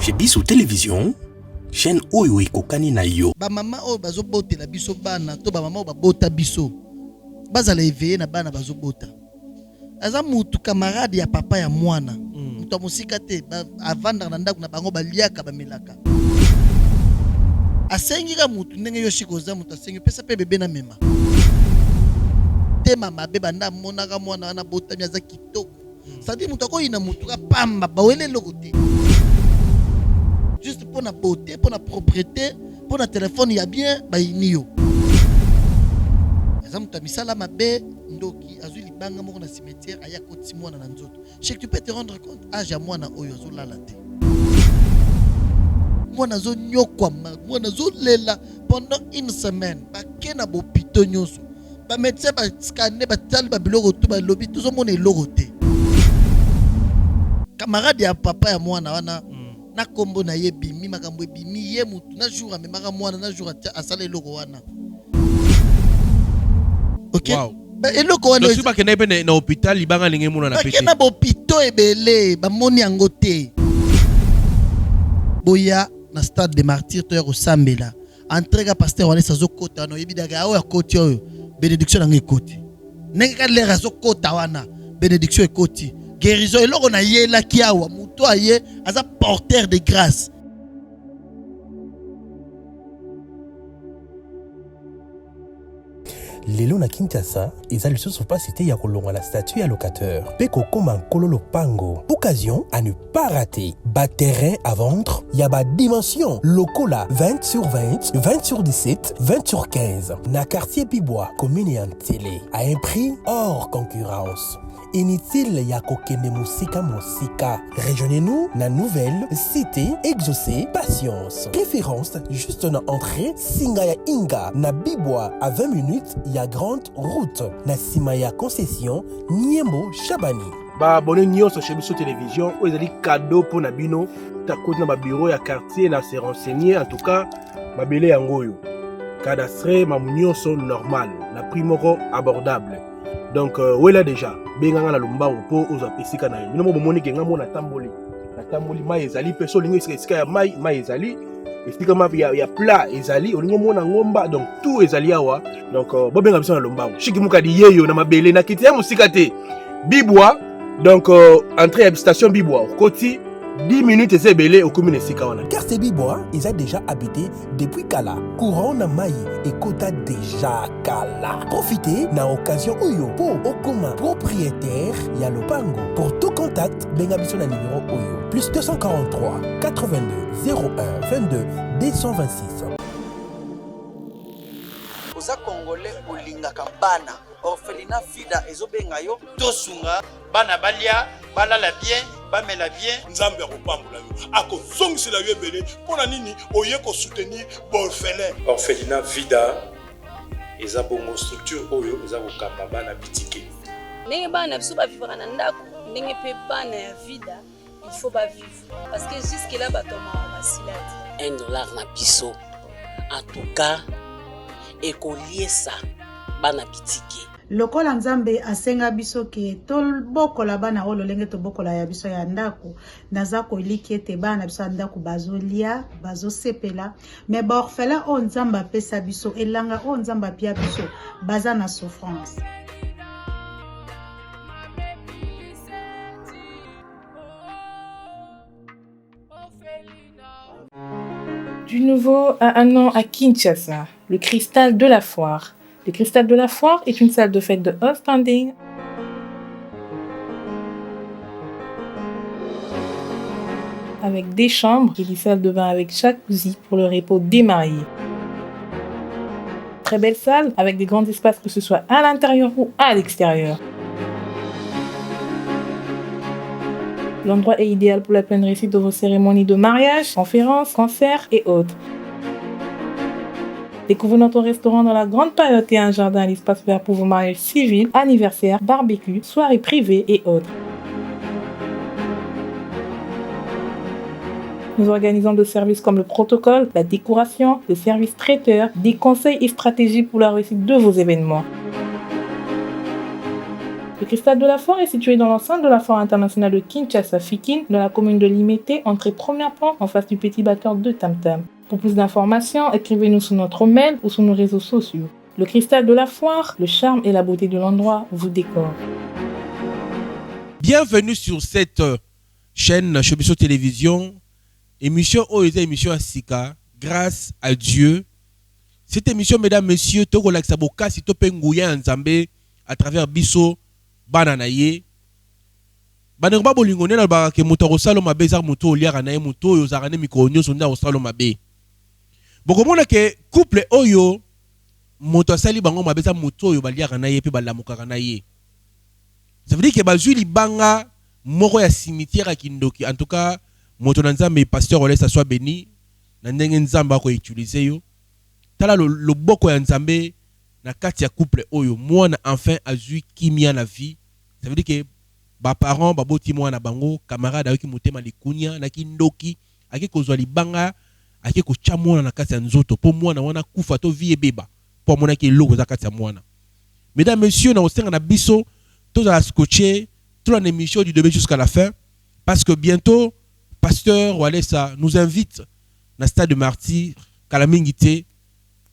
chez Biso Télévision, chaîne oyo ekokani na yo. Ba mama oyo bazobotela biso bana to ba mama oyo babota biso. Bazala éveillé na bana bazobota. Aza mutu camarade ya papa ya mwana. Mutu musika te avanda na ndako na bango baliaka bamelaka. Asengira mutu ndenge yo shikoza mutu asengi pesa pe bebe na mema. Te mama beba nda monaka mwana wana bota miaza kitoko. Sadi mutu ko ina mutu ka pamba bawele lokote. Juste pour la beauté, pour la propriété, pour le téléphone, il y a bien, bah il n'y a. Par exemple, tu as mis ça là, ma belle, ndoki, azui li banga mo na cimetière, aya koti mo na nzoto. Je sais que tu peux te rendre compte, âge à moi na oyo zo la la te. Moi na zo nyokwa, moi na zo lela pendant une semaine. Ba kena bo pito nyoso. Ba médecin ba scanner ba tal ba biloko tout ba lobby tout so mo na loroté. Camarade ya papa ya moi na wana. Na kombo na ye bimi makambo bimi ye mutu na jour amemaka mwana na jour asala eloko wana. OK? Wow. Eloko wana so ba kena pe na hôpital libanga linge mona na pete. Ba kena bo pito ebele ba moni yango te. Boya na stade de martyr to ya kosambela. Entrega pasteur wana sazo kota no yebidaga oyo koti oyo bénédiction na ngekoti. Nenga lera zo kota wana bénédiction ekoti. Guérison eloko na ye la kiawa muto aye aza porteur de grâce. Lelo na Kinshasa, eza lisusu pas cité ya kolonga la statue ya locateur. Pe kokoma nkolo lopango. Occasion à ne pas rater. Bas terrain à vendre, ya ba dimension. Lokola 20 sur 20, 20 sur 17, 20 sur 15. Na quartier Pibois, commune et en télé. À un prix hors concurrence. Inutile ya kokende musika. Rejoignez-nous na nouvelle cité exaucée patience. Référence juste na entrée Singaya Inga na Bibwa à 20 minutes ya grande route na Simaya concession Niembo Chabani. Ba abonné nyonso chez Biso Télévision ou ezali cadeau pour na bino ta côté na ba bureau ya quartier na se renseigner en tout cas ba belé yango yo. Cadastre ma nyonso normal na prix moko abordable. Donc wela déjà benganga na lomba po oza pesika na yo. Bino mo moni kenga mo na tamboli mai ezali peso lingo esika ya mai ezali esika ma ya plat ezali olingo mona ngomba donc tout ezali awa donc bo benga biso na lomba shiki muka di yeyo na mabele na kiti ya musika te Bibwa donc entrée à station Bibwa koti 10 minutes et c'est belé au commune Sikawana. Quartier Bibois, ils ont déjà habité depuis Kala. Courant na Maï et Kota déjà Kala. Profitez na occasion Oyo pour Okoma propriétaire Yalopango. Pour tout contact, bengabiso na numéro Oyo. Plus 243 82 01 22 226. Oza Congolais olinga kambana. Orphelinat Vida ezobenga yo tosunga bana balia balala bien bamela bien nzambe akopambola yo akozongisela yo ebele mpona nini oye kosoutenir baorphelin. Orphelinat Vida eza bongo structure oyo eza kokamba bana bitike ndenge bana biso bavivaka na ndako ndenge mpe bana ya Vida il faut bavivre parce que jusque là batoma basilati $1 na biso en tout cas ekoliesa bana bitike. Lokola nzambe asenga biso ke tobokola bana oyo lolenge tobokola ya biso ya ndako naza koliki ete bana biso ya ndako bazolia bazosepela me baorphelin oyo nzambe apesa biso elanga oyo nzambe apia biso baza na souffrance. Du nouveau à un an à Kinshasa, le Cristal de la Foire. Le Cristal de la Foire est une salle de fête de haut standing avec des chambres et des salles de bain avec jacuzzi pour le repos des mariés. Très belle salle avec des grands espaces que ce soit à l'intérieur ou à l'extérieur. L'endroit est idéal pour la pleine réussite de vos cérémonies de mariage, conférences, concerts et autres. Découvrez notre restaurant dans la grande période et un jardin à l'espace vert pour vos mariages civils, anniversaires, barbecues, soirées privées et autres. Nous organisons des services comme le protocole, la décoration, le service traiteur, des conseils et stratégies pour la réussite de vos événements. Le cristal de la foire est situé dans l'enceinte de la foire internationale de Kinshasa Fikin, dans la commune de Limete, entrée première pente en face du petit batteur de Tam Tam. Pour plus d'informations, écrivez-nous sur notre mail ou sur nos réseaux sociaux. Le cristal de la foire, le charme et la beauté de l'endroit vous décorent. Bienvenue sur cette chaîne Shobiso Télévision. Émission Oeza, émission Asika. Grâce à Dieu. Cette émission, mesdames, messieurs, Toko Laksaboka, si Tope Nguya Nzambe, à travers Biso, Bananaye. Banengba Bolingone, na ba ke moto rosalo mabe za moto oliara na moto yo zarane mikonyo sonda rosalo mabe. Bokomona ke couple oyo moto asali bango mabe za moto yo baliara na ye pe balamuka na ye. Ça veut dire que bazui libanga moko ya cimetière kindoki. En tout cas, moto na Nzambe pasteur Olesa soit béni. Na ndenge Nzamba ko utiliser yo. Tala lo boko ya Nzambe na kati ya couple oyo mwana enfin azui kimia na vie. Ça veut dire que ba parents baboti mwana bango camarade ayoki motema likunya na kindoki ake kozwa libanga ake ko chamona na kati ya nzoto po mwana wana kufa to vie beba po mona ke loko za kati ya mwana. Mesdames messieurs na osenga na biso tous à scotcher toute l'émission du début jusqu'à la fin parce que bientôt pasteur Walesa nous invite na stade de martyr Kalamingité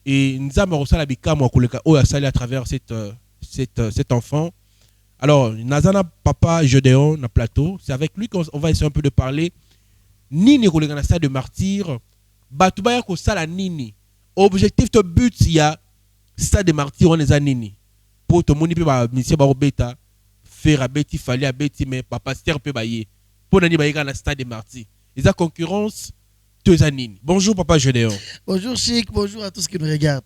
et Nzamba Rosala Bikamo koleka o asali à travers cet enfant. Alors Nazana papa Gédéon na plateau, c'est avec lui qu'on va essayer un peu de parler nini koleka na stade de martyr batubaya ko sala nini objectif to but ya stade de martyr on les a nini pour to moni pe ba monsieur ba robeta faire abeti fallait abeti mais pas pasteur peut bailler pour nani bailler dans stade des martyrs les a concurrence deux années. Bonjour papa Gédéon. Bonjour Chic, bonjour à tous qui nous regardent.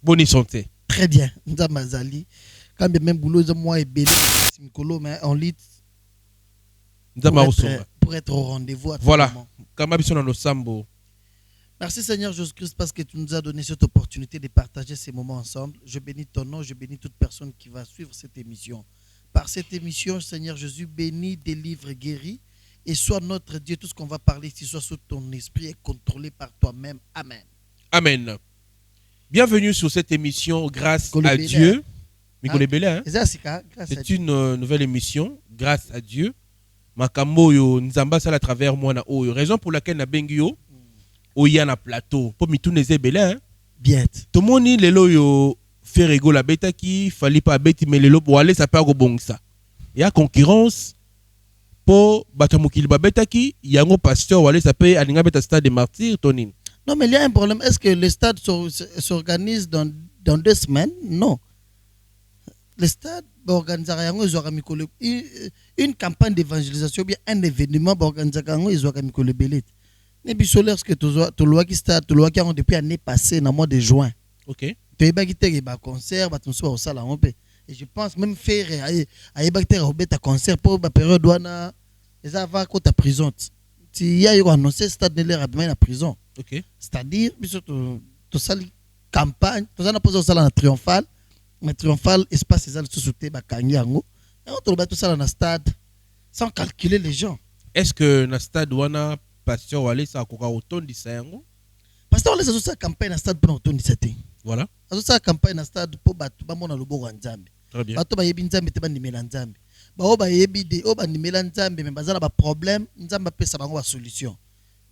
Bonne santé. Très bien. Nzamazali quand même boulot de moi et belé Simkolo mais en lit pour être au rendez-vous. Voilà. Comme habitude dans nos sambo. Merci Seigneur Jésus-Christ parce que tu nous as donné cette opportunité de partager ces moments ensemble. Je bénis ton nom, je bénis toute personne qui va suivre cette émission. Par cette émission, Seigneur Jésus, bénis, délivre, guéris. Et sois notre Dieu, tout ce qu'on va parler ici, soit sous ton esprit et contrôlé par toi-même. Amen. Amen. Bienvenue sur cette émission Grâce à Dieu. C'est une nouvelle émission, Grâce à Dieu. Makambo yo nzamba sala à travers moi na oyo. Raison pour laquelle na bengio oya na plateau. Pour mituneze belin. Bien. Tout le monde lelo yo Ferrego la beta qui fallait pas bêti mais lelo pour aller ça pas go bon ça. Il y a concurrence pour batamukil ba beta qui yango pasteur aller ça peut alinga beta stade de martyr tonin. Non mais il y a un problème, est-ce que le stade s'organise dans 2 semaines? Non. Le stade organisera yango ils aura mikolo une campagne d'évangélisation bien un événement organisera yango ils aura mikolo belet. Ne biso lorsque to loi qui stade to loi qui ont depuis année passée dans mois de juin. OK. Tu es bagité ba concert ba tout ça au salon on peut. Et je pense même faire à bagité robeta concert pour ba période wana les avant que ta prison. Si y a eu annoncé stade de l'air à la prison. OK. C'est-à-dire biso to sali campagne, to ça na posé au salon triomphal, mais triomphal espace ces sous souté ba kangi yango. Et on to ba tout ça dans le stade sans calculer les gens. Est-ce que na stade wana pasteur wale sa koka otondi sa yango? Pasteur wale sa campagne na stade pour otondi sa te. Voilà. Ça campagne na stade pour batu ba mona loboko nzambe. Très bien. Batu ba yebi nzambe te ba ndimela nzambe. Ba o ba yebi de o ba ndimela nzambe mais bazala ba problème nzambe pesa bango ba solution.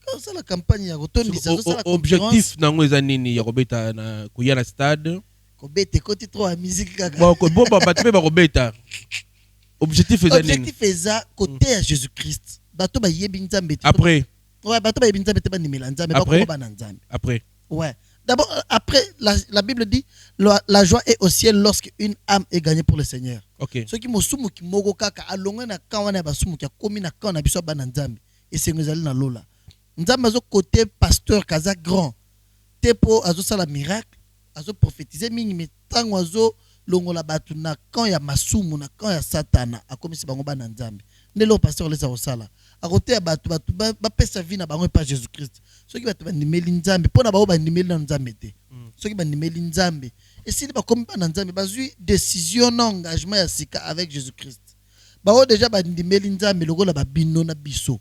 Quand ça la campagne ya otondi sa la objectif nango eza nini ya kobeta na kuya na stade? Kobete koti trop à musique kaka. Bon ba batu ba kobeta. Objectif eza nini? Objectif eza côté à Jésus-Christ. Batu ba yebi nzambe te. Après. Ouais, batu ba yebi nzambe te ba ndimela nzambe ba ko ba na nzambe. Après. Ouais. D'abord, après, la Bible dit la joie est au ciel lorsque une âme est gagnée pour le Seigneur. Ok. Ceux qui m'ont soumu qui mogo kaka alonga na kawana ba soumu qui a commis na kawana biso ba na nzambe et c'est nous allons na lola. Nzambe azo côté pasteur kaza grand. Tepo azo sala miracle, azo prophétiser mingi mais tango azo longola batu na kan ya masumu na kan ya satana akomisi bango ba na nzambe. Ndelo pasteur lesa osala. À côté à batu ba pesa vie na bango pas Jésus-Christ. Ceux qui batu ba ndimeli nzambe pona ba ndimeli na nzambe te. Ceux qui ba ndimeli nzambe et si ba comme ba na nzambe bazui décision na engagement ya sika avec Jésus-Christ. Ba o déjà ba ndimeli nzambe lokola ba bino na biso.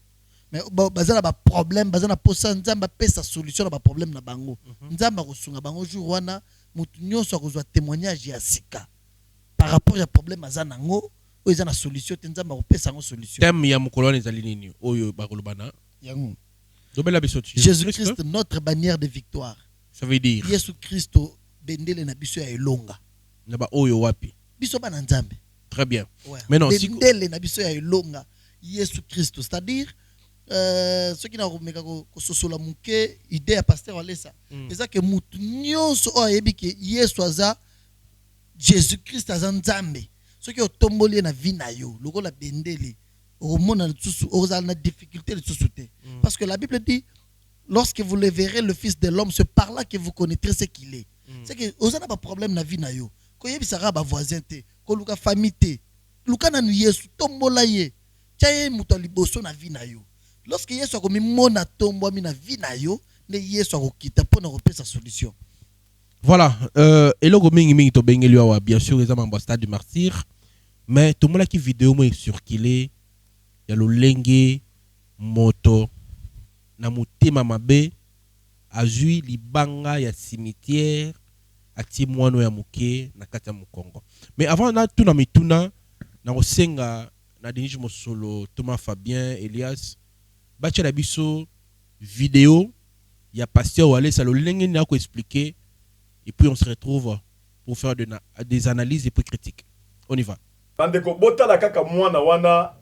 Mais bazana ba problème bazana posa nzambe pesa solution na ba problème na bango. Nzambe kosunga bango jour wana mutu nyonso akozwa témoignage ya sika par rapport ya problème azana ngo oyo eza na solution te nzambe akopesa yango solution. Thème ya mokolo wana ezali nini oyo bakolobana yango dobela biso Jésus-Christ notre bannière de victoire. Ça veut dire Yesu Christo bendele na biso ya elonga na ba oyo wapi biso bana nzambe. Très bien. Ouais. Maintenant si bendele na biso ya elonga Yesu Christo, c'est-à-dire ceux qui n'ont pas kososola muke idée ya pasteur Walesa eza ke mutu nyonso o ayebi ke Yesu aza Jésus Christ aza nzambe soki otomboli na vie na yo lokola bendele omona tsusu ozala na difficulté de tsusu. Parce que la Bible dit lorsque vous le verrez le fils de l'homme, c'est par là que vous connaîtrez ce qu'il est. C'est que vous avez pas problème na vie na yo ko yebisaka ba voisin te ko luka famille te luka na Yesu tombola ye chaye muto liboso na vie na yo. Lorsque Yesu akomi mona tombo mi na vie na yo ne Yesu akokita pona kopesa solution. Voilà, eloko mingi mingi to bengeli wa bien sûr les ambassades du martyr, mais tout le monde qui vidéo mo circulé ya lolenge moto na mutema mabe azui libanga ya cimetière ati mwana ya muke na kati ya Mukongo. Mais avant na tuna mituna na kosenga na Denis Mosolo, Thomas Fabien, Elias bacha la biso vidéo ya pasteur Walesa lolenge na ko expliquer. Et puis on se retrouve pour faire des analyses et puis critiques. On y va. Bandeko botala kaka mwana wana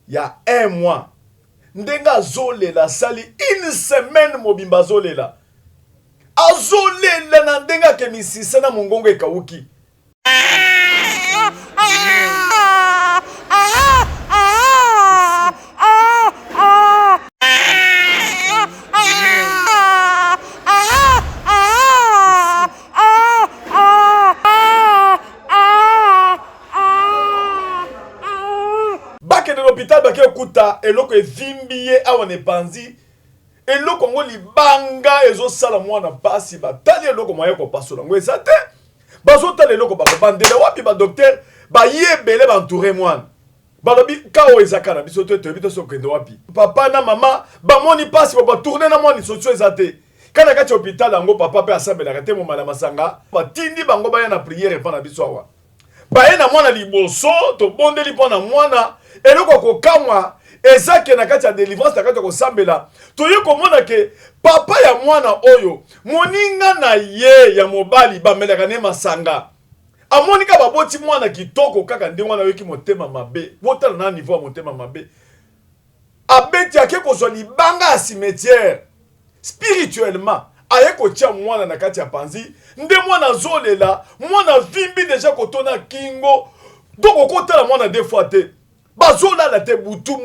ya 1 mois. Ndenga zolela sali une semaine mobimba zolela. Azolela na ndenga ke misisa na mongongo ekawuki. L'hôpital baki okuta eloko evimbiye awa ne panzi eloko ngo libanga ezo sala mwana pasi batali eloko moya ko pasola ngo ezate bazo tala eloko ba bandele wapi ba docteur ba yebele ba entourer mwana balobi kao ezaka na biso to bito so kende wapi papa na mama ba moni pasi ba tourner na mwana solution ezate kana kati hôpital ngo papa pe asambela kate mo mala masanga ba tindi bango ba ya na prière pa na biso awa ba ye na mwana liboso to bondeli pa na mwana eloko kokamwa ezake na kati ya délivrance na kati ya kosambela toye komona ke papa ya mwana oyo moninga na ye ya mobali bamelaka ne masanga amonika baboti mwana kitoko kaka ndi mwana yoki motema mabe botala na niveau ya motema mabe abeti ake kozwa libanga ya cimetière spirituellement aye kotia mwana na kati ya panzi nde mwana zolela mwana vimbi deja kotona kingo donc okotala mwana deux fois te bazola la te butu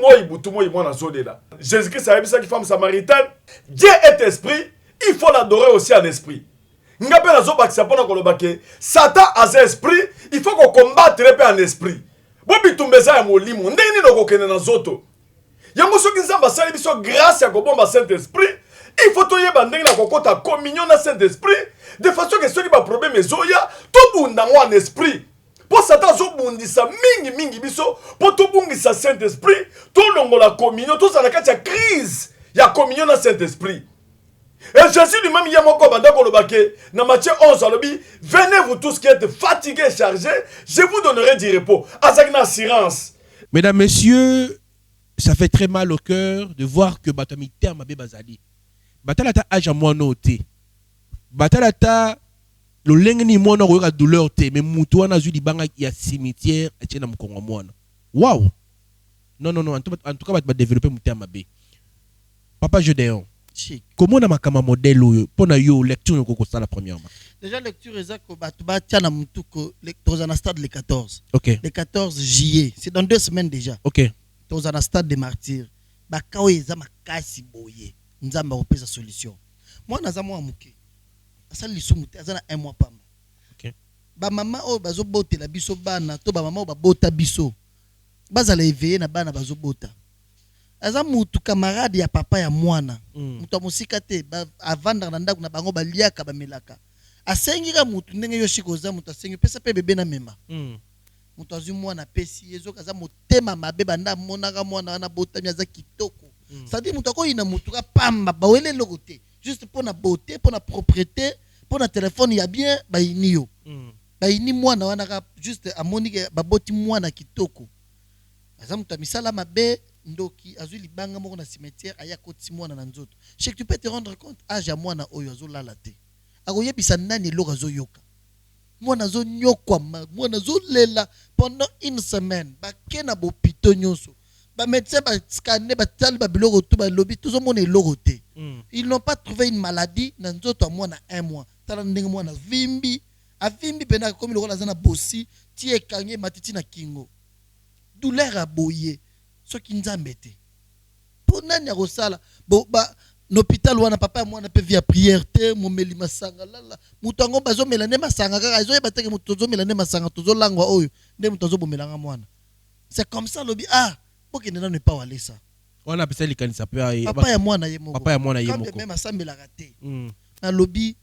moi mwana zolela. Jésus-Christ a dit femme samaritaine, Dieu est esprit, il faut l'adorer aussi en esprit. Ngape na zo bakisa pona kolobake Satan as esprit, il faut qu'on combatte en esprit. Bobi tumbeza ya molimo ndeni no kokene na zoto. Yango soki nzamba sali biso grâce ya kobomba Saint-Esprit, il faut toyeba ndenge na kokota communion na Saint-Esprit de façon que soki ba problème ezoya to bunda ngo en esprit. Pour Satan zobundisa mingi biso pour to bungisa Saint-Esprit to longola communion to za na kati ya crise ya communion na Saint-Esprit. Et Jésus lui-même y a moko banda kolobake na Matthieu 11 alobi venez vous tous qui êtes fatigués et chargés, je vous donnerai du repos. Azak na assurance. Mesdames, messieurs, ça fait très mal au cœur de voir que batami terme abe bazali. Batalata aja mwana ote. Batalata le lenge ni mwana koyoka douleur te mais mutu wana zui libanga ya cimetière etiena mukongo mwana. Wow. Non en tout cas va développer mutema mabe. Papa Gédéon. Comment na makama modèle oyo pona yo lecture ko sala premièrement. Déjà lecture ezako batu ba tia na mutuko lecture na stade le 14. OK. Le 14 juillet, c'est dans 2 semaines déjà. OK. Dans un stade des martyrs. Ba kawe eza makasi boye. Nzamba opesa solution. Moi naza mwa muke. Asali lisumu te azana 1 mois pamba. OK. Ba mama o bazo botela biso bana to ba mama o ba bota biso. Bazala éveiller na bana bazo bota. Aza mutu camarade ya papa ya mwana. Mutu amusika te avanda na ndaku na bango baliaka bamelaka. Asengira mutu ndenge yoshikoza mutu asengi pesa pe bebe na mema. Mutu azu mwana pesi ezoka za motema mabe banda monaka mwana wana bota miaza kitoko. C'est-à-dire mutu akoyina mutu ka pamba bawele lokote. Juste pour la beauté, pour la propreté, pour le téléphone, il y a bien, bah, il y a. Bah, il y a juste à Monique, bah, boti mwana kitoko. aza moto misala mabe ndoki azwi libanga moko na cimetière aya koti mwana na nzoto. Chek tu peux te rendre compte âge ya mwana oyo azolala te. Akoyebisa nani eloko azoyoka. Mwana azonyokwa, mwana azolela pendant une semaine. Bake na bopito nyonso. Ba médecin ba scanner ba tali ba biloko tout ba lobi tout mona eloko te. Ils n'ont pas trouvé une maladie na nzoto ya mwana 1 mois. Tala ndenge mwana vimbi, avimbi pena comme le zana bossi, ti ekanye matiti na kingo. Douleur a boye. Soki nzambe te. Po nani akosala bo ba l'hôpital wana papa mwana pe via prière te momeli masanga lala mutango bazo melane masanga kaka ezo yeba teke mutozo melane masanga tozo langwa oyo nde mutozo bomelanga mwana. C'est comme ça lobi boke nena ne pas wale ça. Wana pesa likanisa pe papa ya mwana ye moko. Papa ya mwana ye moko. Quand même asambela raté. Na lobi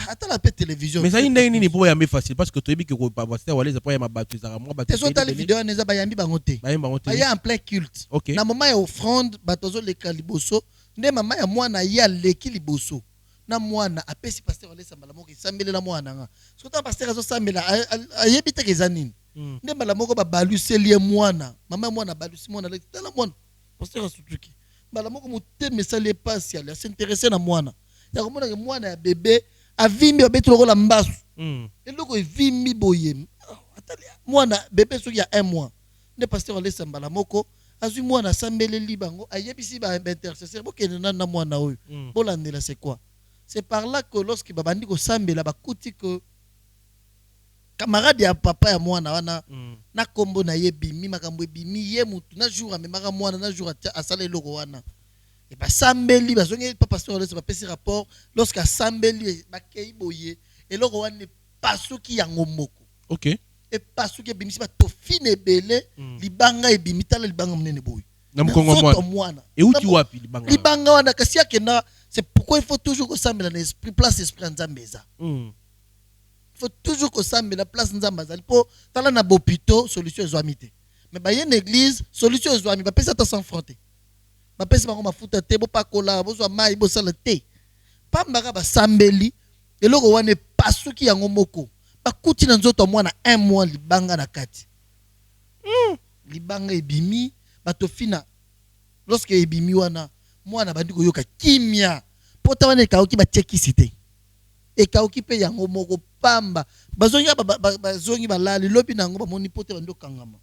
ata la pe télévision. Mais ça inde nini po yambe facile parce que toyebi que ko pa pasteur wale za po ya mabatu za moi batu. Tezo tali vidéo neza ba yambi bangote. Ba yambi bangote. Aya en plein culte. Na moment ya offrande batozo le kaliboso. Nde mama ya mwana ya leki liboso na mwana apesi pasteur wale sambala moko isambele la mwana nga sota pasteur azo sambela ayebi te keza nini nde mbala moko ba baluseli mwana mama mwana balusi mwana le tala mwana pasteur asutuki mbala moko muteme sali pasi ale s'intéresser na mwana ya komona ke mwana ya bébé avimbi obeti lokola mbasu eloko evimbi boye atali mwana bébé soki ya 1 mois nde pasteur wale sambala moko azui mwana sambeleli bango ayebisi ba intercesseur bokende na mwana oyo bolandela c'est quoi c'est par là que lorsque babandi ko sambela bakuti que camarade ya papa ya mwana wana na kombo na ye bimi makambo bimi ye mutu na jour amemaka mwana na jour asala eloko wana et ba sambeli bazongi papa pasteur ba pesi rapport lorsque sambeli bakei boye eloko wana pasuki yango moko. OK. Et parce que bimisi ba tofine belé libanga e bimitala libanga munene boy na mkongo mwana et uti wapi libanga wana kasi yake na c'est pourquoi il faut toujours que ça me l'esprit place esprit nzambeza il faut toujours que ça me la place nzambeza po tala na bopito solution ezwamite mais ba yene église solution ezwami ba pesa ta sans fronter ba pesa bango mafuta te bo pakola bo zwa mai bo sala te pamba ba sambeli eloko wana pasuki yango moko bakuti na nzoto mwana 1 mois libanga na kati libanga ebimi batofina lorsque ebimi wana mwana bandi koyoka kimia pota wana ekauki batekisi te ekauki pe yango moko pamba bazongi balali lobi nango bamoni pote bando kangama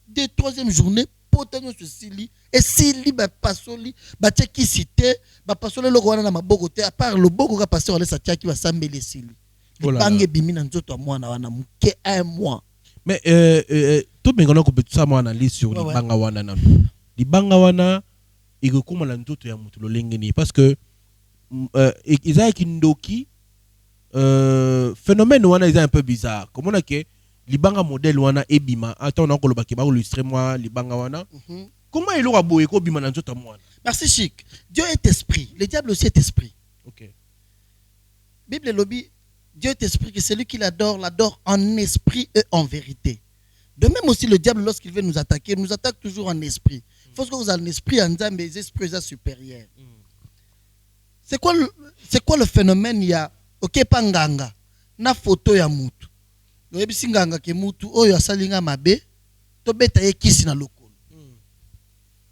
de 3e journée pota nyonso esili esili bapasoli batekisi te bapasoli eloko wana na maboko te à part loboko ka pasteur alesa tiaki basambeli esili bange bimina nzoto mwana wana muke 1 mois. Mais tout bengona ko betu sa mwana analyse sur libanga wana na libanga wana ikokuma la nzoto ya mutu lolengeni parce que Isaac Ndoki phénomène wana est un peu bizarre comme on a que libanga modèle wana ebima attends on a ko loba ke ba illustrer moi libanga wana comment il aura boye ko bima na nzoto mwana. Merci Chic. Dieu est esprit, le diable aussi est esprit. OK. Bible lobby Dieu t'explique que celui qui l'adore en esprit et en vérité. De même aussi le diable, lorsqu'il veut nous attaquer, nous attaque toujours en esprit. Il faut que vous ayez un esprit en disant, mais les esprits supérieurs. C'est quoi le phénomène? Il y a, ok, panganga, na photo ya mutu. Yoyebi singanga ke mutu, oyo asalinga mabe, to beta ye kisi na lokolo.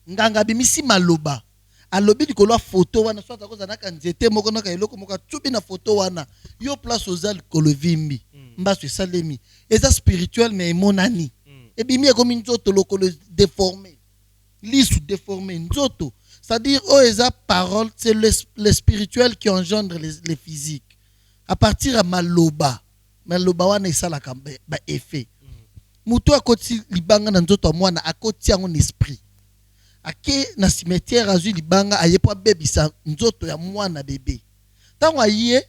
Nganga bimisi maloba. Alobi likolo photo wana soit akoza na kanzete moko na eloko moko tubi na photo wana yo place ozal kolovimbi mbaso salemi eza spirituel mais monani et bimi ekomi nzoto lokolo déformé lisu déformé nzoto c'est-à-dire oh eza parole c'est le spirituel qui engendre les physiques à partir à maloba wana esala ba effet muto akoti libanga na nzoto mwana akoti yango esprit ake na cimetière azui libanga ayepo bebisa nzoto ya mwana bébé tango aye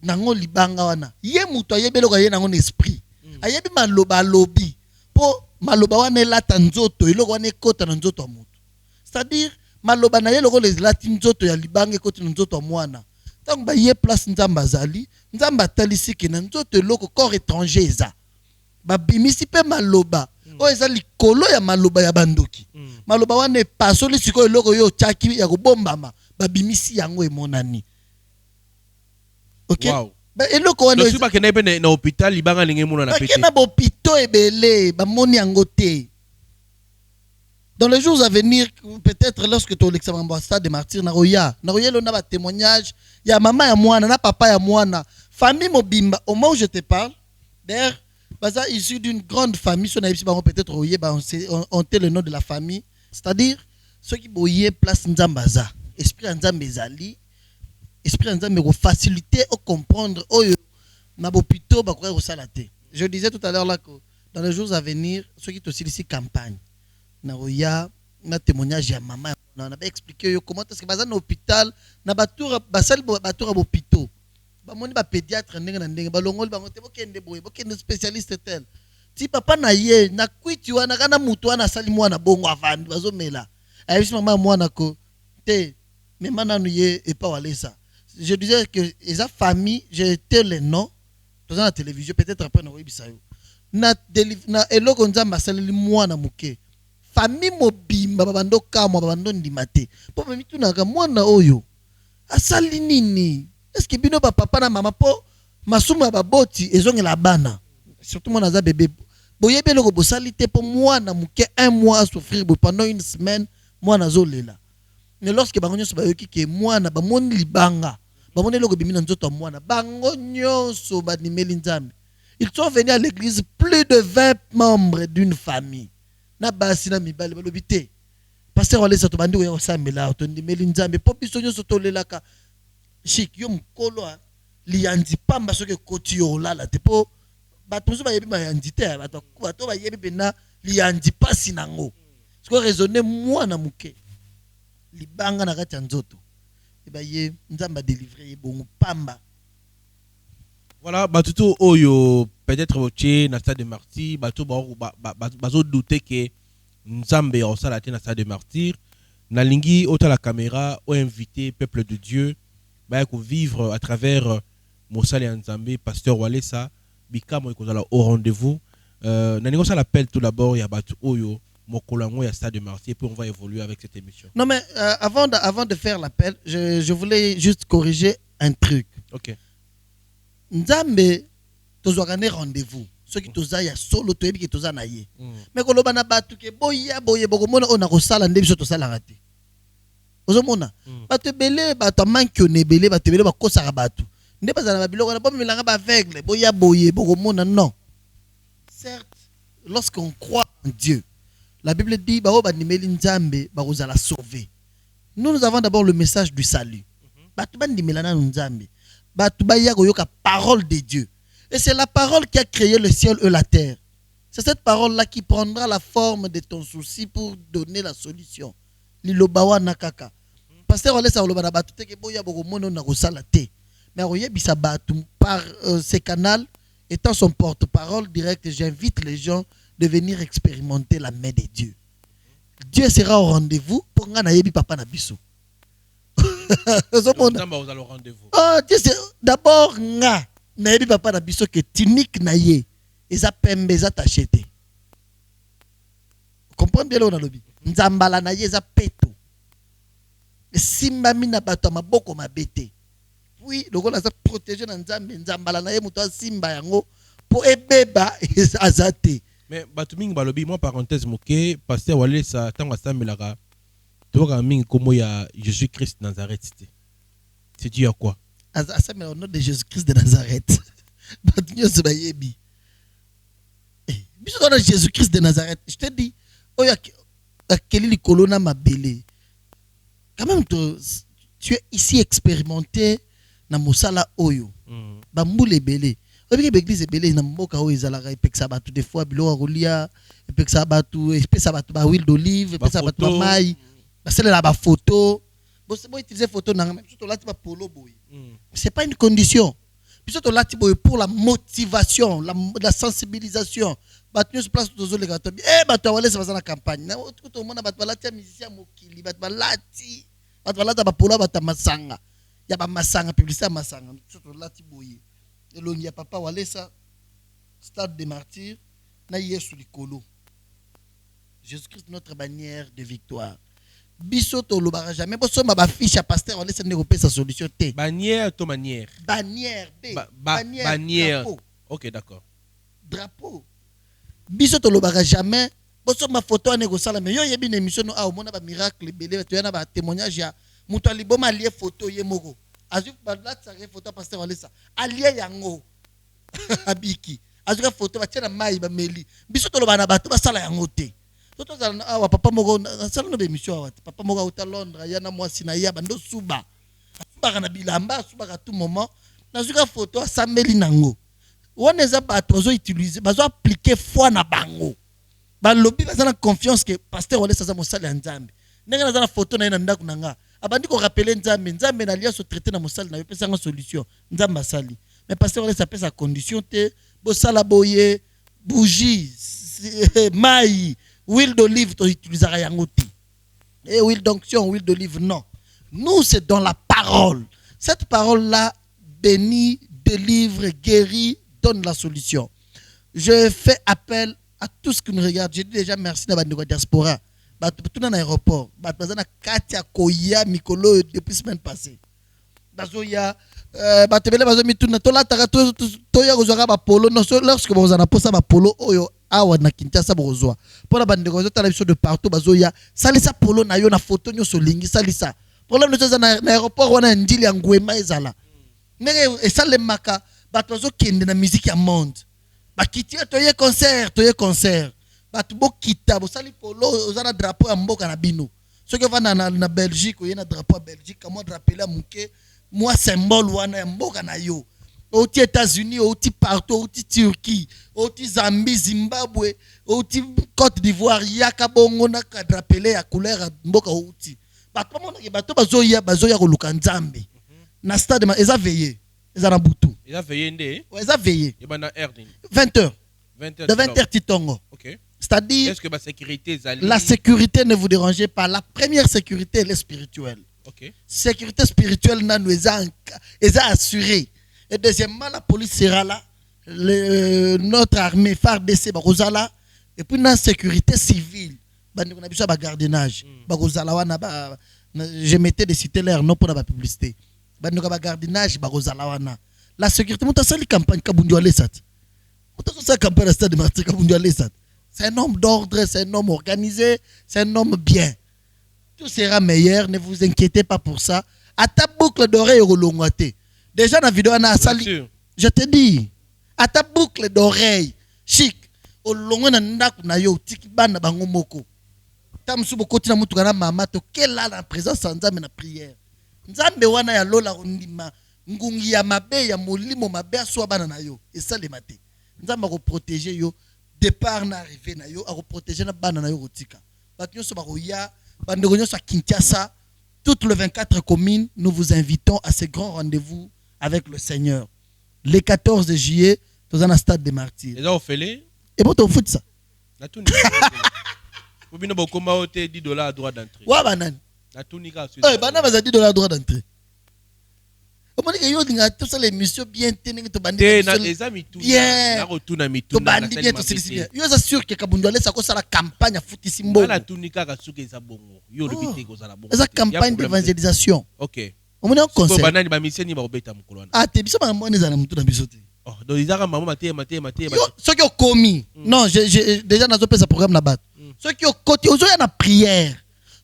nango libanga wana ye muto ayebeloko ye nango esprit ayebi maloba lobi po maloba wana elata nzoto eloko wana ekota na nzoto ya mutu c'est-à-dire maloba na ye loko lati nzoto ya libanga ekoti na nzoto ya mwana tango baye place nzambe azali nzambe atalisi ke na nzoto eloko corps étranger eza babimisi pe maloba o eza likolo ya maloba ya bandoki maloba wana epasoli sikoyo eloko yo tiaki ya kobombama babimisi yango emonani. OK? Wow. Eloko wana so bakena pe na hôpital libanga linge mona na pete bakena bopito ebele bamoni yango te Dans les jours à venir, peut-être lorsque tu as l'ambassade de martyrs, Naroya, l'on a un témoignage, il y a maman et moi, il papa et moi, famille Mobimba, au moment où je te parle, d'ailleurs, issu d'une grande famille, si on a peut-être on le nom de la famille, c'est-à-dire ceux qui boyaient place Nzambaza, esprit Nzambezali, esprit Nzambe faciliter à comprendre, je disais tout à l'heure là que dans les jours à venir, ceux qui sont ici campagne, Naroya, na témoignage ya maman, on a expliqué comment est-ce que bazan hôpital, na batura basal batura hôpital. Ba moni ba pédiatre ndenge na ndenge ba longoli ba ngote bokende boye, bokende spécialiste tel. Ti papa na ye na kwiti wana kana mutu wana sali mwana bongo avandi bazomela. Ayisi maman mwana ko te mais mananu ye et pas walesa. Je disais que esa famille, j'ai été les noms dans la télévision peut-être après na webisa yo. Na eloko nzamba sali mwana muke. Famille mobimba babando kama babando ndimate po mitunaka mwana oyo asali nini est-ce que bino papa na mama po masumu ya baboti ezongela bana surtout mwana za bébé boyebi eloko bosali te po mwana muke un mois à souffrir pendant une semaine mwana zolela mais lorsque bango nyonso bayoki ke mwana bamoni libanga bamoni eloko bimi na nzoto ya mwana bango nyonso banimeli nzambe ils sont venus à l'église plus de 20 membres d'une famille na basi na mibale balobi te pasteur walesa to bandi ko sambela to ndimeli nzambe po biso nyonso to lelaka chic yo mkolo lianzi pamba soke koti yo lala te po bato so bayebi mayanzi te bato bayebi bena lianzi pasi nango siko raisonner mwana muke libanga na kati ya nzoto ebaye nzamba délivrer bongo pamba. Voilà, batuto oyo peut-être votier na stade de martyr, bazo douter que Nzambe a osala te na stade de martyr, na lingi ota la caméra o invité peuple de Dieu, ba ko vivre à travers Mosala Nzambe pasteur Walesa, bikamo ko zala au rendez-vous. Na ningo ça l'appelle tout d'abord ya batu oyo mokolango ya stade de martyr puis on va évoluer avec cette émission. Non mais avant de faire l'appel, je voulais juste corriger un truc. OK. Nzambe tozwakane rendez-vous soki toza ya solo toyebi ke toza na ye mais koloba na batu ke boya bokomona ona kosala nde biso tosalaka te ozomona bato ebele bato amanki one ebele bato ebele bakosaka bato nde bazala na babiloko na bomelanga baaveugle boya bokomona non. Certes lorsqu'on croit en Dieu la Bible dit bao bandimeli Nzambe bakozala sauver. Nous avons d'abord le message du salut bato bandimela na Nzambe la parole de Dieu. Et c'est la parole qui a créé le ciel et la terre. C'est cette parole-là qui prendra la forme de ton souci pour donner la solution. Lilobawa nakaka. Pasteur Walesa oloba na batu te ke boya bokomono na kosala te. Mais oyebisa batu par ce canal étant son porte-parole direct, j'invite les gens de venir expérimenter la main de Dieu. Dieu sera au rendez-vous pour nga na yebi papa na biso. D'abord nga nayebi papa na biso ke tunique na ye eza pembe eza tachete. Comprendre bien le lobi. Nzambala na ye eza peto. Simba mina bato maboko mabete. Oui, lokola za protéger na nzambe nzambala na ye muto simba yango po ebeba azate. Mais bato mingi balobi moi parenthèse moké pasteur Walesa tanga sambelaka comme Jésus-Christ de Nazareth. C'est Dieu à quoi? Au nom de Jésus-Christ de Nazareth. Jésus-Christ de Nazareth. Je te dis, quand même, tu es ici expérimenté dans Mosala Oyo. Bamboule belé. L'église est belé dans Mboka Oyo ezalaka epekisa batu des fois bilo akolia epekisa batu ba huile d'olive epekisa batu ba mai. C'est la photo. Bon, utiliser photo c'est pas une condition. Pour la motivation, la sensibilisation. Battu place tous les gars. Battu aller sur la campagne. Tout le monde a battu musicien mokili, battu lati, battu lati polo battu masanga. Ya ba masanga publicité masanga. Tout lati boye. Et l'on y a papa Walesa stade des martyrs na Yesu likolo. Jésus-Christ notre bannière de victoire. Biso to lobara jamais boso ma fiche à pasteur on laisse négocier sa solution T. Bannière to manière. Bannière B. Bannière. Drapeau. OK, d'accord. Drapeau. Biso to lobara jamais boso ma photo ane ko sala mais yo yebi na émission no a au mona ba miracle belé to yana ba témoignage ya muto aliboma lié photo ye moko azu ba latsa photo pasteur Walesa alié yango abiki azu photo ba tena mai ba meli biso to loba na bato ba sala yango te toto za awa papa moko sala no émission awa papa moko uta Londres yana mwasi na ya bando suba suba kana bilamba suba ka tout moment nazuka photo asameli nango wana za bato bazo utiliser bazo appliquer foi na bango balobi bazana confiance que pasteur Walesa za mosala ya Nzambe ndenge nazana photo na ina ndako nanga abandi ko rappeler Nzambe na lia so traiter na mosala na yo pesa nga solution Nzambe asali mais pasteur Walesa pesa condition te bo sala boye bougie mai huile d'olive to utilisera yango te et huile d'onction huile d'olive non nous c'est dans la parole cette parole là bénit délivre guérit donne la solution je fais appel à tous qui nous regardent. J'ai dit déjà merci à la diaspora. Tout dans l'aéroport. Bazana Katia Koya Mikolo depuis semaine passée. Bazoya batebele bazo mituna tola tarato toya kozora ba polo non lorsque vous en a posé ba polo oyo awa na Kinshasa bozwa. Pour la bande de tala biso de partout bazoya salisa polo na yo na photo nyo solingi salisa. Problème de na aéroport wana ndili ya ngwema ezala. Ndenge esalemaka bato bazo kende na musique ya monde. Bakiti toye concert batu bokita bosali polo ozana drapeau ya mboka na bino soki vana na Belgique oyena drapeau ya Belgique moi drapeau muke moi symbole wana ya mboka na yo oti États-Unis oti partout oti Turquie oti Zambie Zimbabwe oti Côte d'Ivoire yaka bongo na drapeau ya couleur ya mboka oti batu mona ke batu bazoya ko luka Nzambe na stade ma eza veillé eza na butu eza veillé ndé eza veillé et bana heure 20h de 20h Titongo. OK. C'est-à-dire, est-ce que la sécurité ne vous dérangez pas. La première sécurité, elle est spirituelle. OK. Sécurité spirituelle, nous est assurée. Et deuxièmement, la police sera là. Notre armée, FARDC, là. Et puis, la sécurité civile, on a besoin de gardiennage. Je mettais des cités l'air, non pour la publicité. Gardiennage, la sécurité, c'est une campagne Kabundu Alessat. C'est un homme d'ordre, c'est un homme organisé, c'est un homme bien. Tout sera meilleur, ne vous inquiétez pas pour ça. À ta boucle d'oreille, déjà dans la vidéo, je te dis, à ta boucle d'oreille, chic, au long na yo tiki bana bango moko. Tam subo kotina mutu kana mama to kela la présence nzambe na prière. Nzambe wana ya lola ndima ngungi ya mabe ya molimo mabe aswa bana na yo. Et ça les maté. Nzamba ko protéger yo départ na arrivé na yo a ko protéger na bana na yo rotika. Batnyo so ba roya bandeko nyo sa Kinshasa toutes les 24 communes nous vous invitons à ce grand rendez-vous avec le Seigneur. Le 14 juillet dans un stade des Martyrs. Et là on fait les et bon tu foot ça. La tuni. Vous bino ba komba hotel $10 à droit d'entrée. Wa banane. La tuni ka. Eh banane ba $10 à droit d'entrée. Comment que yo dinga tout ça l'émission bien tenir to bandi bien na rotuna mituna to bandi bien to silisi yo za sûr que Kabundu Alesa ko sala campagne futi simbo na tunika ka suke za bongo yo le bité ko sala bongo eza campagne d'évangélisation. OK on est en concert ko banani ba miseni ba obeta mukolo ah te biso ba mona za na mutu na biso te oh donc izaka maman maté ceux qui ont commis non j'ai déjà nazo pesa programme na bat ceux qui ont côté ozo ya na prière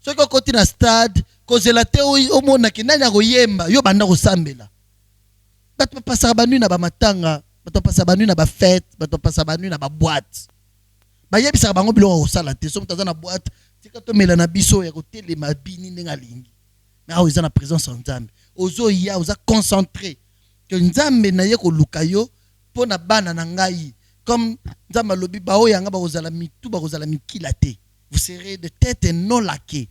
ceux qui ont côté na stade kozela te o mona ke nani akoyemba yo banda kosambela bato pasa ba nuit na ba matanga bato pasa ba nuit na ba fête bato pasa ba nuit na ba boîte ba yebisa bango biloko kosala te so mutaza na boîte tika to mela na biso ya kotelema bini ndenge alingi mais aho iza na présence en Nzambe ozo ya oza concentré que Nzambe na ye ko luka yo pona bana na ngai comme Nzambe lobi ba o yanga ba kozala mitu ba kozala mikila te vous serez de tête et non laqué.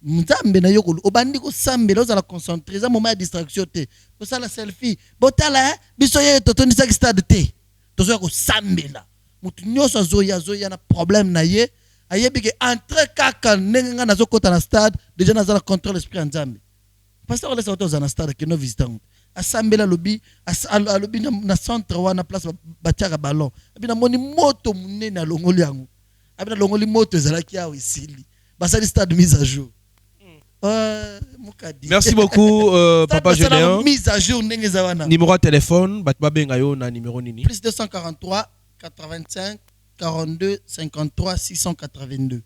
Nzambe na yoko obandi ko sambela ozala concentrer za moment ya distraction te ko sala selfie botala biso ye totondisa stade te tozo ko sambela mutu nyoso zoya na problème na ye ayebi ke entre kaka nenga na zokota na stade déjà na zala contrôle l'esprit en Nzambe pasteur Walesa oto na stade que no visitant asambela lobi alobi na centre wana place batiaka ballon abi na moni moto munene alongoli yango abi na longoli moto ezalaki awo isili basali stade mise à jour. Merci beaucoup Papa Gédéon. Mise à jour numéro de téléphone batba benga yo na numéro nini plus 243 85 42 53 682.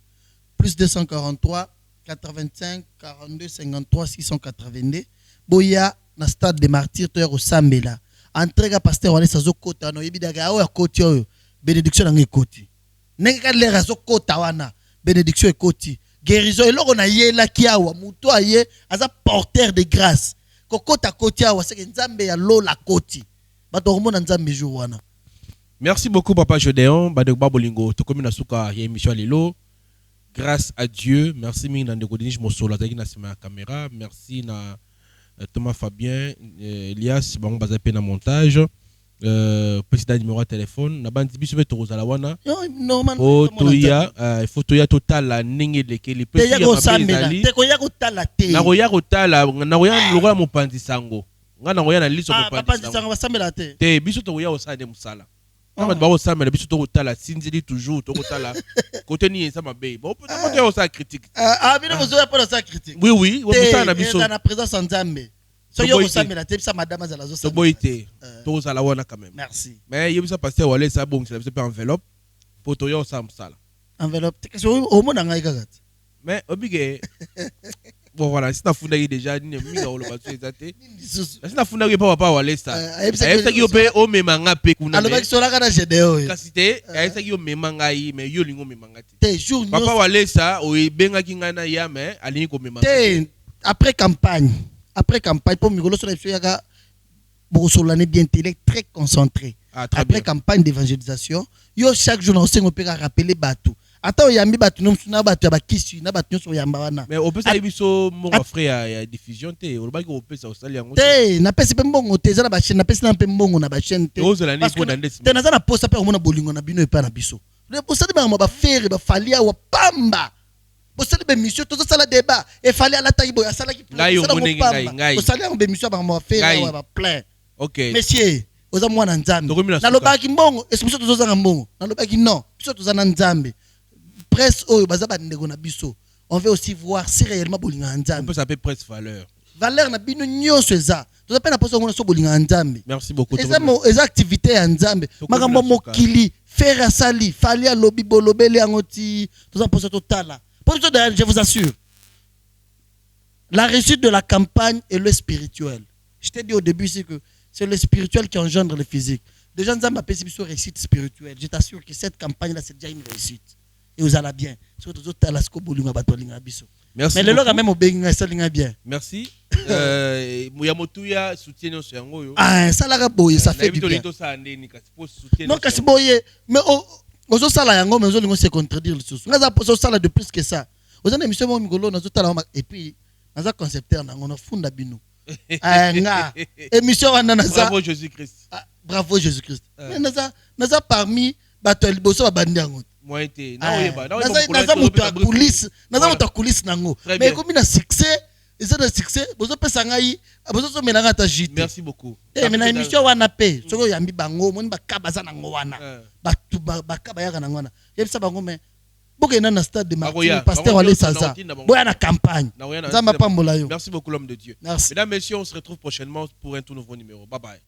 Plus 243 85 42 53 682. Boya na stade de martyrs to yako sambela. Entrega pasteur wale sazo kota no yebidaga o ya koti oyo. Bénédiction na ngekoti. Nenge ka lera zo kota wana. Bénédiction ekoti. Guérison eloko na yela kiawa muto aye aza porteur de grâce. Kokota koti awa seke nzambe ya lo la koti. Bato romona nzambe jour wana. Merci beaucoup, Papa Gédéon. Badegba Bolingo, Tokomi Nasuka, il y a émission Lilo. Grâce à Dieu. Merci, Mina Ndekodinish Mosola, Tagina Sima Caméra. Merci, na Thomas Fabien, Elias, Bango Bazapé na montage. Président numéro de téléphone. Na bandi biso beto Rozalawana. Normalement. Photo ya total la ninge leke li pe ya go samela. Te ko ya go tala te. Na roya go tala, na roya lokola mopandi sango. Nga na roya na liso mopandi sango. Papa sango samela te. Te biso to roya osade musala. On va ça mais biso to kotala sinzeli toujours to kotala côté ni ça mabe bon peut pas ça critique bino bozo ya pas ça critique oui ça na biso na présence nzambe so yo kosamela te bisa madame za lazo to boité to za la wana quand même merci mais yebisa pasteur wale ça bon c'est pas enveloppe pour to yo ça musala enveloppe te so o mona ngai kakati mais obige bon voilà si na funda déjà ni minga olo batso ezate si na funda papa wale ça ayesa ki ope o memanga pe kuna alors ba kisola kana Gédéon kasi te ayesa ki o memanga yi mais yo lingo memanga te jour papa wale ça o benga ki ngana ya mais alingi ko memanga te après campagne pour migolo so na biso yaka bokosolane bien télé très concentré après campagne d'évangélisation yo chaque jour on s'en peut rappeler batou. Attends, yambi batu no msuna batu ya bakisi na batu so yamba wana. Mais on peut ça biso mon frère ya diffusion te. On ba ki on peut ça osali yango. Te, na pesi pe mbongo te za na ba chaîne, na pesi na pe mbongo na ba chaîne te. Parce que te na za na posta pe omona bolingo na bino epa na biso. Le posta de ba faire ba falia wa pamba. Posta de mission to sala débat e fali ala tayibo ya sala ki ngai. O sala be mission ba mo faire wa ba plein. OK. Monsieur, oza mwana nzambe. Na lobaki mbongo, est-ce que to za mbongo? Na lobaki non, biso to za na nzambe. Presse oyo baza bandeko na biso on veut aussi voir si réellement bolinga nzambe on peut s'appeler presse valeur na bino nyonso eza toza pe na poso ngona so bolinga nzambe merci beaucoup eza activité ya nzambe makambo mokili faire asali fali ya lobi bolobeli yango ti toza poso totala pour tout d'ailleurs je vous assure la réussite de la campagne est le spirituel. Je t'ai dit au début ici que c'est le spirituel qui engendre le physique. Déjà nzambe a pesi biso réussite spirituelle. Je t'assure que cette campagne là c'est déjà une réussite. Et vous allez bien. Merci. Mais le logo même au benga ça linga bien. Merci. Muyamotuya soutien no yango yo. Ah, ça la boye ça fait du bien. Non kasi boye mais ozo sala yango mais ozo lingo se contredire le sous. Ngaza ozo sala de plus que ça. Ozo na mission mo migolo na zotala et puis naza concepteur na ngono funda bino. Ah nga émission wana na ça. Bravo Jésus-Christ. Bravo Jésus-Christ. Mais naza parmi bato liboso ba bandi yango. Naza mutu ya kulisi nango mais ekomi na succès eza na succès bozo pesa ngai bozo so menanga ta jite. Merci beaucoup. Mais na émission wana pe soko yambi bango moni bakaba za nango wana batu bakaba yaka nango wana yebisa bango mais bokena na stade de martyrs pasteur wale saza boya na campagne nzamba pambola yo. Merci beaucoup l'homme de Dieu. Merci. Mesdames, messieurs, on se retrouve prochainement pour un tout nouveau numéro. Bye bye.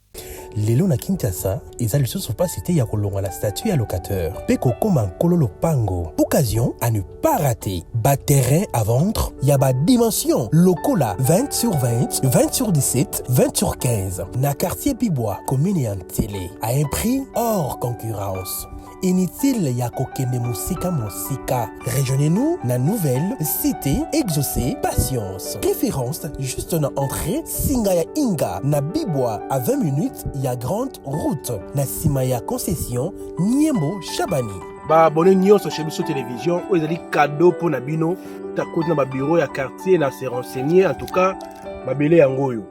Lelo na Kinshasa, eza lisusu pas cité ya kolonga la statue ya locateur. Peko koma kololo pango. Occasion à ne pas rater. Bas terrain à vendre, ya ba dimension. Lokola 20 sur 20, 20 sur 17, 20 sur 15. Na quartier Pibois, commune en télé. À un prix hors concurrence. Inutile ya kokende musika. Rejoignez-nous na nouvelle cité exaucée patience. Préférence juste na entrée Singaya Inga na Bibois à 20 minutes ya grande route na Simaya concession Niembo Chabani. Ba abonné nyonso chez Biso Télévision o ezali cadeau pour na bino ta côté na ba bureau ya quartier na se renseigner en tout cas ba belé yango yo.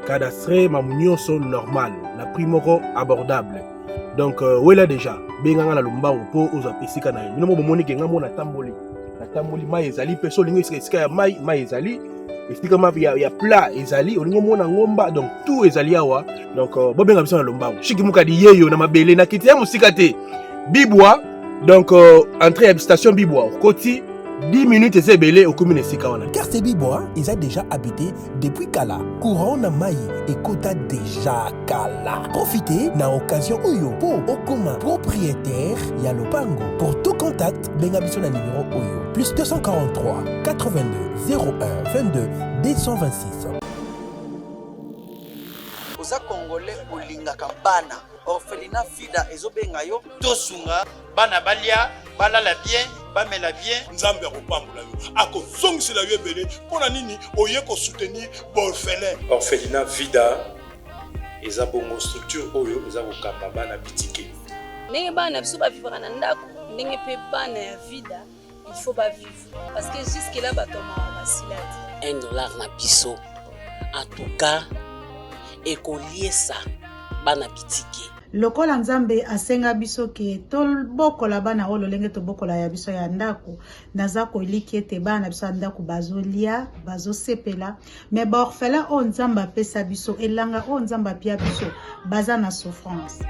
Cadastre ma nyonso normal na prix moko abordable. Donc voilà déjà benganga na lombango po ozo pesika na yo. Bino mo bomoni kenga mo na tamboli mai ezali peso lingo esika ya mai ezali esika ma ya plat ezali olingo mona ngomba donc tout ezali awa donc bobenga biso na lombango shiki mukadi yeyo na mabele na kiti ya musika te Bibois donc entrée à station Bibois koti 10 minutes eza ebele okomi na esika wana. Quartier Bibois, ils ont déjà habité depuis Kala. Courant na Maï et Kota déjà Kala. Profitez na occasion Oyo pour Okoma propriétaire ya Lopango. Pour tout contact, benga biso na numéro Oyo. Plus 243 82 01 22 226. Oza Congolais olingaka bana. Orphelinat Vida ezobenga yo tosunga bana balia balala bien bamela bien nzambe akopambola yo akozongisela yo ebele mpona nini oye kosoutenir baorphelin. Orphelinat Vida eza bongo structure oyo eza kokamba bana bitike ndenge bana biso bavivaka na ndako ndenge mpe bana ya vida il faut bavivre parce que jusque là batomaka basila te $1 na biso en tout cas ekoliesa bana bitike lokola nzambe asenga biso ke tobokola bana oyo lolenge tobokola ya biso ya ndako naza koliki ete bana biso ya ndako bazolia bazosepela me baorphelin oyo nzambe apesa biso elanga oyo nzambe apia biso baza na souffrance.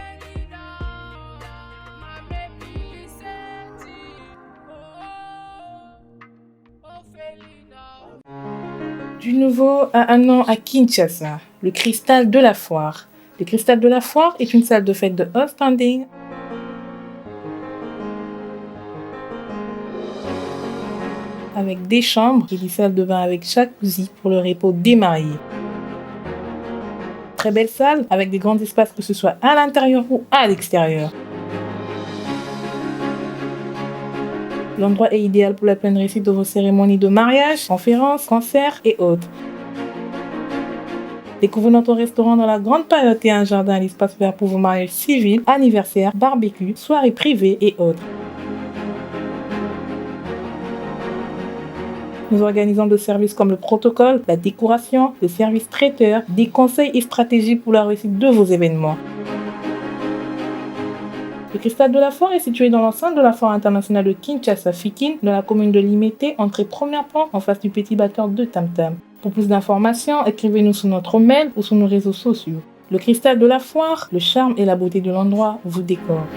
Du nouveau à un an à Kinshasa, le Cristal de la Foire. Le Cristal de la Foire est une salle de fête de haut standing avec des chambres et des salles de bain avec jacuzzi pour le repos des mariés. Très belle salle avec des grands espaces que ce soit à l'intérieur ou à l'extérieur. L'endroit est idéal pour la pleine réussite de vos cérémonies de mariage, conférences, concerts et autres. Découvrez notre restaurant dans la grande période et un jardin à l'espace vert pour vos mariages civils, anniversaires, barbecues, soirées privées et autres. Nous organisons des services comme le protocole, la décoration, le service traiteur, des conseils et stratégies pour la réussite de vos événements. Le Cristal de la Foire est situé dans l'enceinte de la Foire internationale de Kinshasa Fikin, dans la commune de Limete, entrée premier plan en face du petit batteur de Tam Tam. Pour plus d'informations, écrivez-nous sur notre mail ou sur nos réseaux sociaux. Le Cristal de la Foire, le charme et la beauté de l'endroit vous décorent.